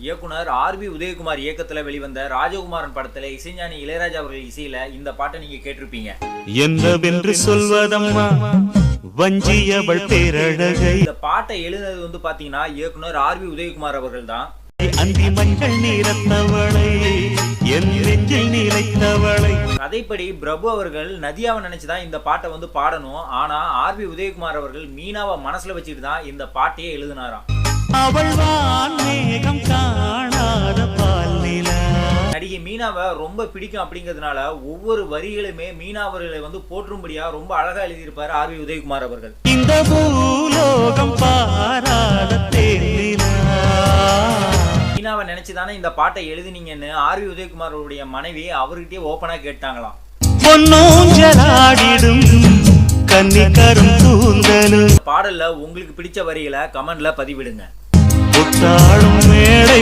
இயக்குனர் ஆர்.பி. உதயகுமார் இயக்கத்துல வெளிவந்த ராஜகுமாரன் படத்துல இசைஞானி இளையராஜா அவர்கள் இசையில இந்த பாட்டை நீங்க கேட்டிருப்பீங்க. என்னவென்று சொல்வதம்மா வஞ்சியவள் பேரழகை. இந்த பாட்டை எழுதுனது பாத்தீங்கன்னா இயக்குனர் ஆர்.பி. உதயகுமார் அவர்கள் தான். அந்தி மஞ்சள் நீரத்தவளை என் நெஞ்சில் நீலைத்தவளை. கதைப்படி பிரபு அவர்கள் நதியாவை நினைச்சுதான் இந்த பாட்டை பாடணும். ஆனா ஆர்.பி. உதயகுமார் அவர்கள் மீனாவை மனசுல வச்சுட்டு தான் இந்த பாட்டையே எழுதினாராம். அவள் வான்மேகம் காணாத பால்நிலா. நடிகை மீனாவை ரொம்ப பிடிக்கும் அப்படிங்கிறதுனால ஒவ்வொரு வரிகளுமே மீனா அவர்களை போற்றும்படியா ரொம்ப அழகா எழுதியிருப்பாரு ஆர்.பி. உதயகுமார் அவர்கள். இந்த பூலோகம் பாராத தேனிலா. மீனாவை நினைச்சுதானே இந்த பாட்டை எழுதினீங்கன்னு ஆர்.பி. உதயகுமார் அவருடைய மனைவி அவர்கிட்டயே ஓப்பனா கேட்டாங்களாம். பொன்னூஞ்சலாடிடும் கன்னிக்கரும் கூந்தலும். பாடல்ல உங்களுக்கு பிடிச்ச வரிகளை கமெண்ட்ல பதிவிடுங்க. மேடை